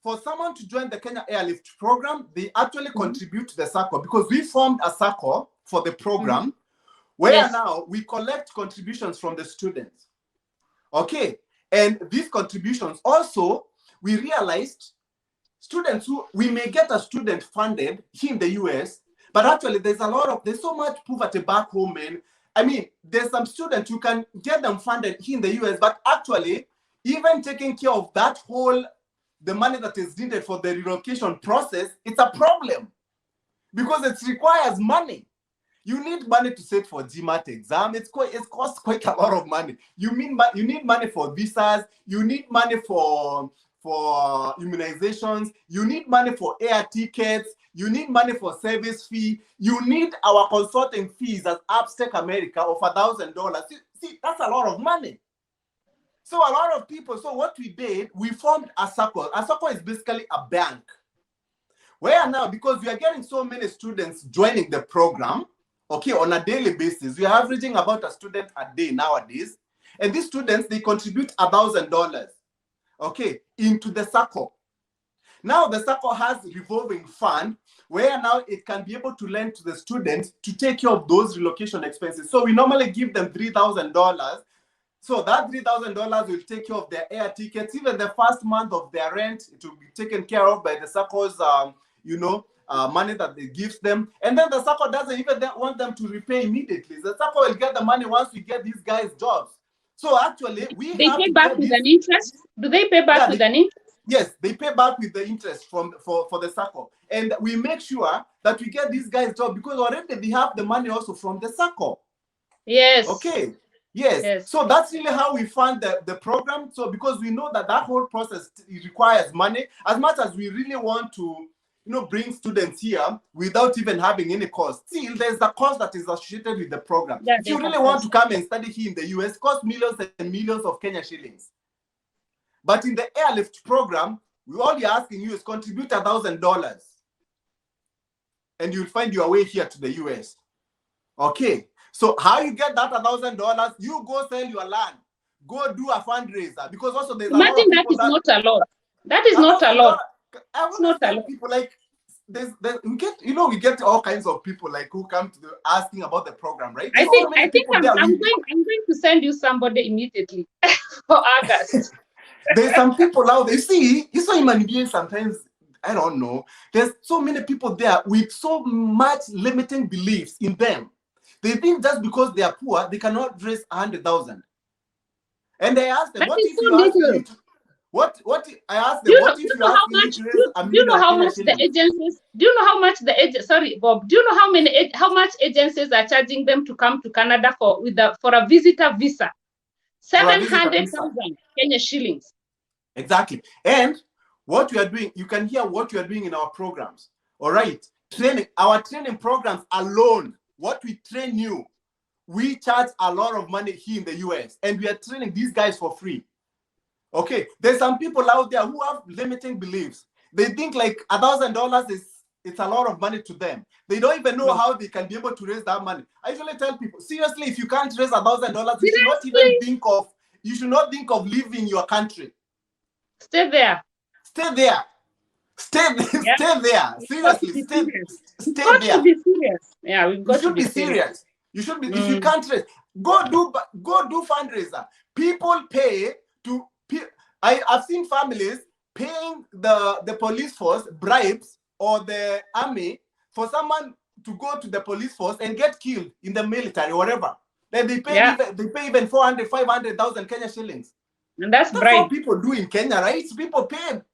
for someone to join the Kenya Airlift program, they actually contribute to the circle, because we formed a circle for the program where now we collect contributions from the students. Okay. And these contributions also, we realized students who, we may get a student funded here in the US, but actually there's so much poverty back home, man. I mean, there's some students you can get them funded here in the US, but actually even taking care of that the money that is needed for the relocation process, it's a problem because it requires money. You need money to sit for GMAT exam. It costs quite a lot of money. You need money for visas. You need money for immunizations. You need money for air tickets. You need money for service fee. You need our consulting fees as Abstract America of $1,000. See, that's a lot of money. So a lot of people, so what we did, we formed a circle. A circle is basically a bank. Where now, because we are getting so many students joining the program, okay, on a daily basis, we are averaging about a student a day nowadays. And these students, they contribute $1,000, okay, into the circle. Now the circle has a revolving fund where now it can be able to lend to the students to take care of those relocation expenses. So we normally give them $3,000. So that $3,000 will take care of their air tickets. Even the first month of their rent, it will be taken care of by the circle's, money that they gives them. And then the circle doesn't even want them to repay immediately. The circle will get the money once we get these guys jobs. So actually, they pay back with an interest. Do they pay back with an interest? Yes, they pay back with the interest for the circle. And we make sure that we get these guys jobs because already they have the money also from the circle. Yes. Okay. Yes. So that's really how we fund the program. So because we know that whole process requires money, as much as we really want to, bring students here without even having any cost. Still, there's a cost that is associated with the program. Yeah, if you really want to come and study here in the US, it costs millions and millions of Kenya shillings. But in the airlift program, all you're asking you is contribute $1,000. And you'll find your way here to the US. Okay. So how you get that $1,000? You go sell your land. Go do a fundraiser. Because also there's imagine that is not a lot. That is not a lot. It's not a lot. People like we get all kinds of people like who come to asking about the program, right? I think I'm going to send you somebody immediately for August. There's some people out there. You saw human beings sometimes. I don't know. There's so many people there with so much limiting beliefs in them. They think just because they are poor, they cannot raise 100,000. And I asked them, what if you ask me to, what I asked them, what if you ask me to raise $1 million? Do you know how much the agencies? Do you know how much sorry, Bob? Do you know how much agencies are charging them to come to Canada for a visitor visa? 700,000 Kenya shillings. Exactly. And what we are doing, you can hear what we are doing in our programs. All right. Our training programs alone, what we train you, we charge a lot of money here in the US, and we are training these guys for free. Okay, there's some people out there who have limiting beliefs. They think like $1,000 it's a lot of money to them. They don't even know how they can be able to raise that money. I usually tell people, seriously, if you can't raise $1,000, you should not think of leaving your country. Stay there. Stay there. Stay there. Seriously, stay there. Be serious. Yeah, we've got to be serious. You should be. If you can't raise, go do fundraiser. People pay to. I've seen families paying the police force bribes or the army for someone to go to the police force and get killed in the military or whatever. Then they pay even 400, 500,000 Kenya shillings. And that's what people do in Kenya, right?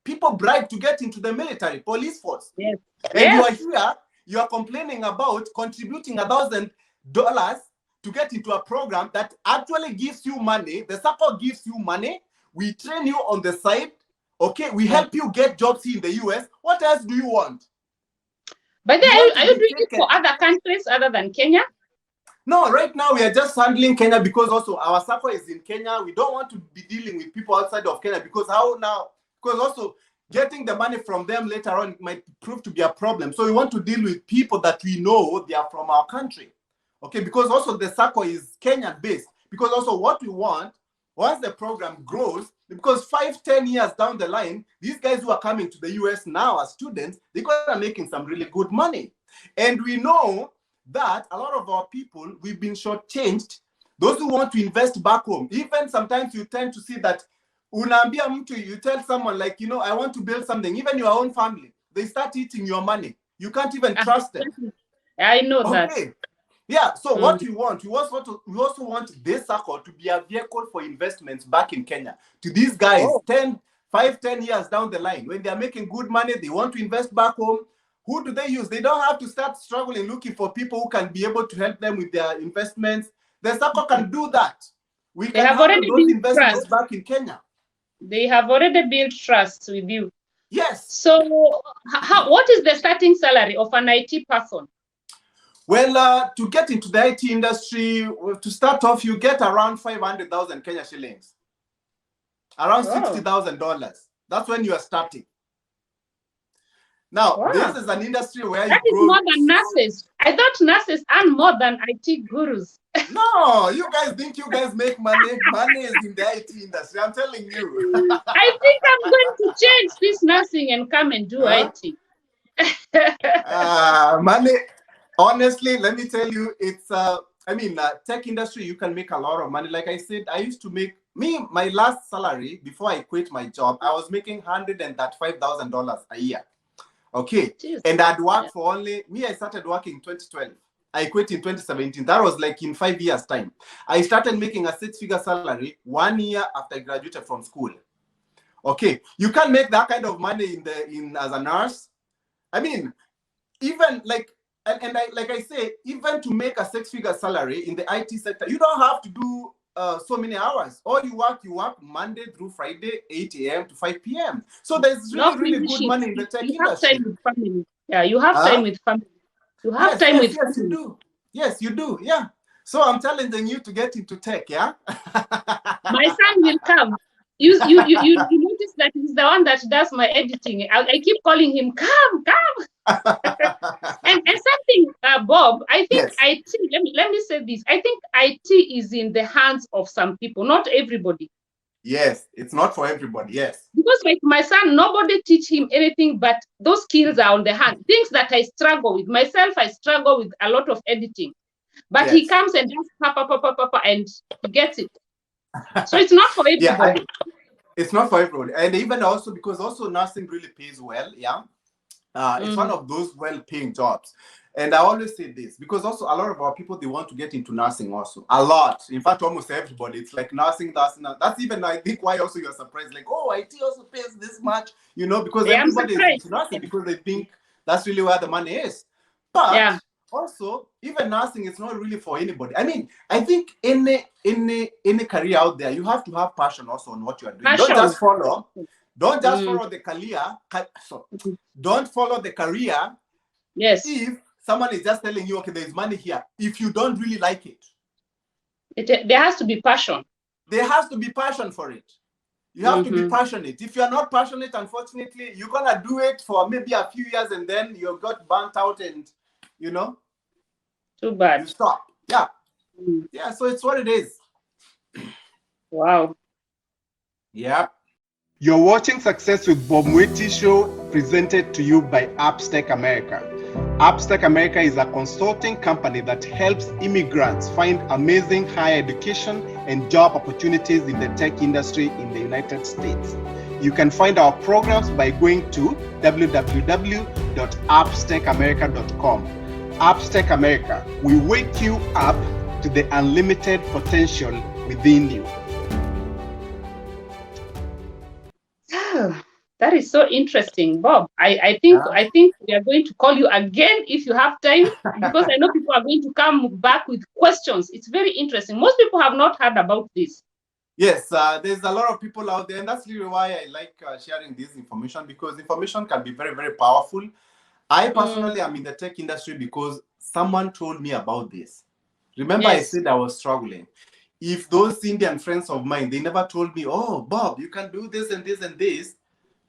People bribe to get into the military, police force. Yes. And you are here, you are complaining about contributing $1,000 to get into a program that actually gives you money. The circle gives you money. We train you on the side. Okay, we help you get jobs here in the US. What else do you want? But then are you doing it for other countries other than Kenya? No, right now we are just handling Kenya because also our circle is in Kenya. We don't want to be dealing with people outside of Kenya because also getting the money from them later on might prove to be a problem. So we want to deal with people that we know they are from our country. Okay, because also the circle is Kenyan based. Because also what we want once the program grows, because 5-10 years down the line, these guys who are coming to the US now as students, they're gonna making some really good money. And we know that a lot of our people, we've been shortchanged. Those who want to invest back home, even sometimes you tend to see that unaambia mtu, you tell someone like, you know, I want to build something, even your own family, they start eating your money. You can't even trust them. I know that. Yeah, so what we want, we also want this circle to be a vehicle for investments back in Kenya. To these guys, 5-10 years down the line, when they're making good money, they want to invest back home. Who do they use? They don't have to start struggling looking for people who can be able to help them with their investments. The circle can do that. We can have those investments back in Kenya. They have already built trust with you. Yes. So what is the starting salary of an IT person? Well, to get into the IT industry, to start off, you get around 500,000 Kenya shillings. Around $60,000. That's when you are starting. Now, this is an industry where that is more than nurses. I thought nurses earn more than IT gurus. No, you guys think you guys make money. Money is in the IT industry. I'm telling you. I think I'm going to change this nursing and come and do IT. Money. Honestly, let me tell you, it's tech industry, you can make a lot of money. Like I said, I used to make my last salary before I quit my job, I was making $135,000 a year. Okay. Jeez. And I'd worked for I started working in 2012. I quit in 2017. That was like in 5 years' time. I started making a 6-figure salary 1 year after I graduated from school. Okay. You can't make that kind of money as a nurse. I mean, even like, and I say, even to make a 6-figure salary in the IT sector, you don't have to do so many hours. All you work Monday through Friday, 8 a.m. to 5 p.m. So there's really good money in the tech industry. You have time with family. Yeah, you have time with family. You have time with family. Yes, you do. Yes, you do. Yeah. So I'm challenging you to get into tech. Yeah. My son will come. You notice that he's the one that does my editing. I keep calling him, come. and something, Bob, I think IT, let me say this. I think IT is in the hands of some people, not everybody. Yes, it's not for everybody, yes. Because like my son, nobody teach him anything, but those skills are on the hand. Things that I struggle with. Myself, I struggle with a lot of editing. But he comes and does papa, and he gets it. So it's not for everybody. It's not for everybody. And even also because nursing really pays well, yeah. It's one of those well-paying jobs. And I always say this, because also a lot of our people, they want to get into nursing also. A lot. In fact, almost everybody. It's like nursing. That's even, I think, why also you're surprised. Like, oh, IT also pays this much, because everybody is into nursing because they think that's really where the money is. But also, even nursing is not really for anybody. I mean, I think any career out there, you have to have passion also on what you are doing. Don't just follow the career. Don't follow the career. Yes. If someone is just telling you, okay, there's money here, if you don't really like it, there has to be passion. There has to be passion for it. You have to be passionate. If you're not passionate, unfortunately, you're gonna do it for maybe a few years and then you got burnt out and too bad. You stop. Yeah. Yeah, so it's what it is. Wow. Yeah. You're watching Success with Bob Mwiti Show, presented to you by Appstech America. Appstech America is a consulting company that helps immigrants find amazing higher education and job opportunities in the tech industry in the United States. You can find our programs by going to www.appstechamerica.com. Appstech America, we wake you up to the unlimited potential within you. That is so interesting, Bob. I think we are going to call you again if you have time, because I know people are going to come back with questions. It's very interesting. Most people have not heard about this. Yes, there's a lot of people out there, and that's really why I like sharing this information, because information can be very, very powerful. I personally am in the tech industry because someone told me about this. Remember, I said I was struggling. If those Indian friends of mine, they never told me, oh, Bob, you can do this and this and this.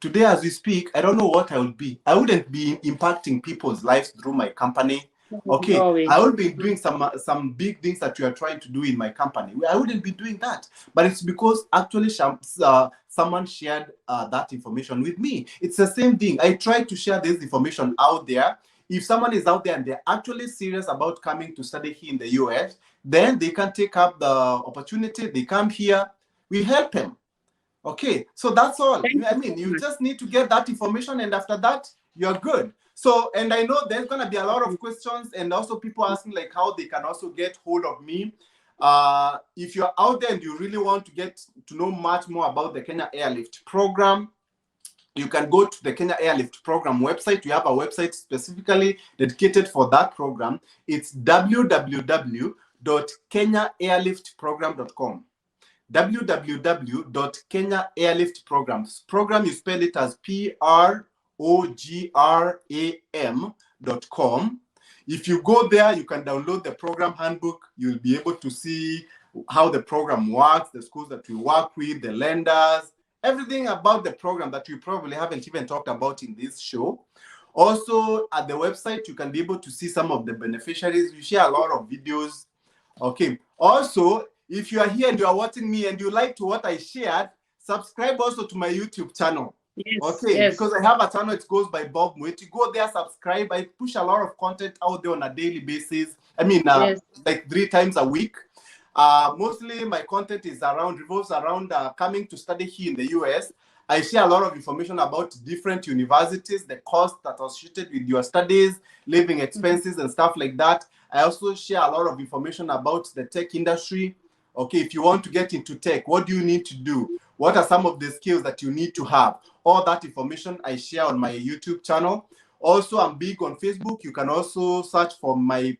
Today, as we speak, I don't know what I would be. I wouldn't be impacting people's lives through my company. Okay, Norway. I would be doing some big things that you are trying to do in my company. I wouldn't be doing that, but it's because actually someone shared that information with me. It's the same thing. I try to share this information out there. If someone is out there and they're actually serious about coming to study here in the US, then they can take up the opportunity. They come here, we help them. Okay, so that's all. I mean, you just need to get that information, and after that, you're good. So, and I know there's going to be a lot of questions, and also people asking like how they can also get hold of me. If you're out there and you really want to get to know much more about the Kenya Airlift program, you can go to the Kenya Airlift program website. We have a website specifically dedicated for that program. It's www.kenyaairliftprogram.com. www.kenyaairliftprograms. Program, you spell it as program.com. If you go there, you can download the program handbook. You'll be able to see how the program works, the schools that we work with, the lenders, everything about the program that we probably haven't even talked about in this show. Also, at the website, you can be able to see some of the beneficiaries. We share a lot of videos. Okay. Also, if you are here and you are watching me and you like what I shared, subscribe also to my YouTube channel. Yes, okay, yes. Because I have a channel, it goes by Bob Mwiti. Go there, subscribe. I push a lot of content out there on a daily basis. I mean, Yes. like 3 times a week. Mostly my content revolves around coming to study here in the US. I share a lot of information about different universities, the cost that associated with your studies, living expenses and stuff like that. I also share a lot of information about the tech industry. Okay, if you want to get into tech, what do you need to do? What are some of the skills that you need to have? All that information I share on my YouTube channel. Also, I'm big on Facebook. You can also search for my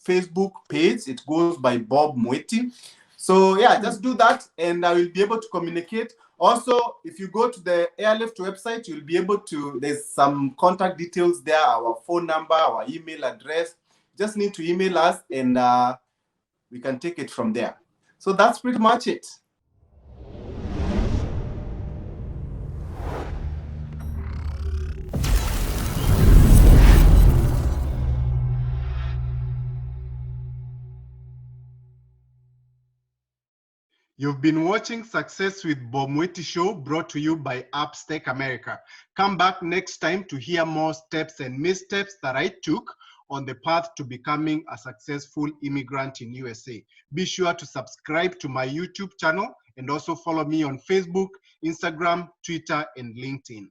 Facebook page. It goes by Bob Mwiti. So yeah, just do that and I will be able to communicate. Also, if you go to the Airlift website, you'll be able to, there's some contact details there, our phone number, our email address. Just need to email us and we can take it from there. So that's pretty much it. You've been watching Success with Bob Mwiti Show, brought to you by Upstake America. Come back next time to hear more steps and missteps that I took on the path to becoming a successful immigrant in USA. Be sure to subscribe to my YouTube channel and also follow me on Facebook, Instagram, Twitter, and LinkedIn.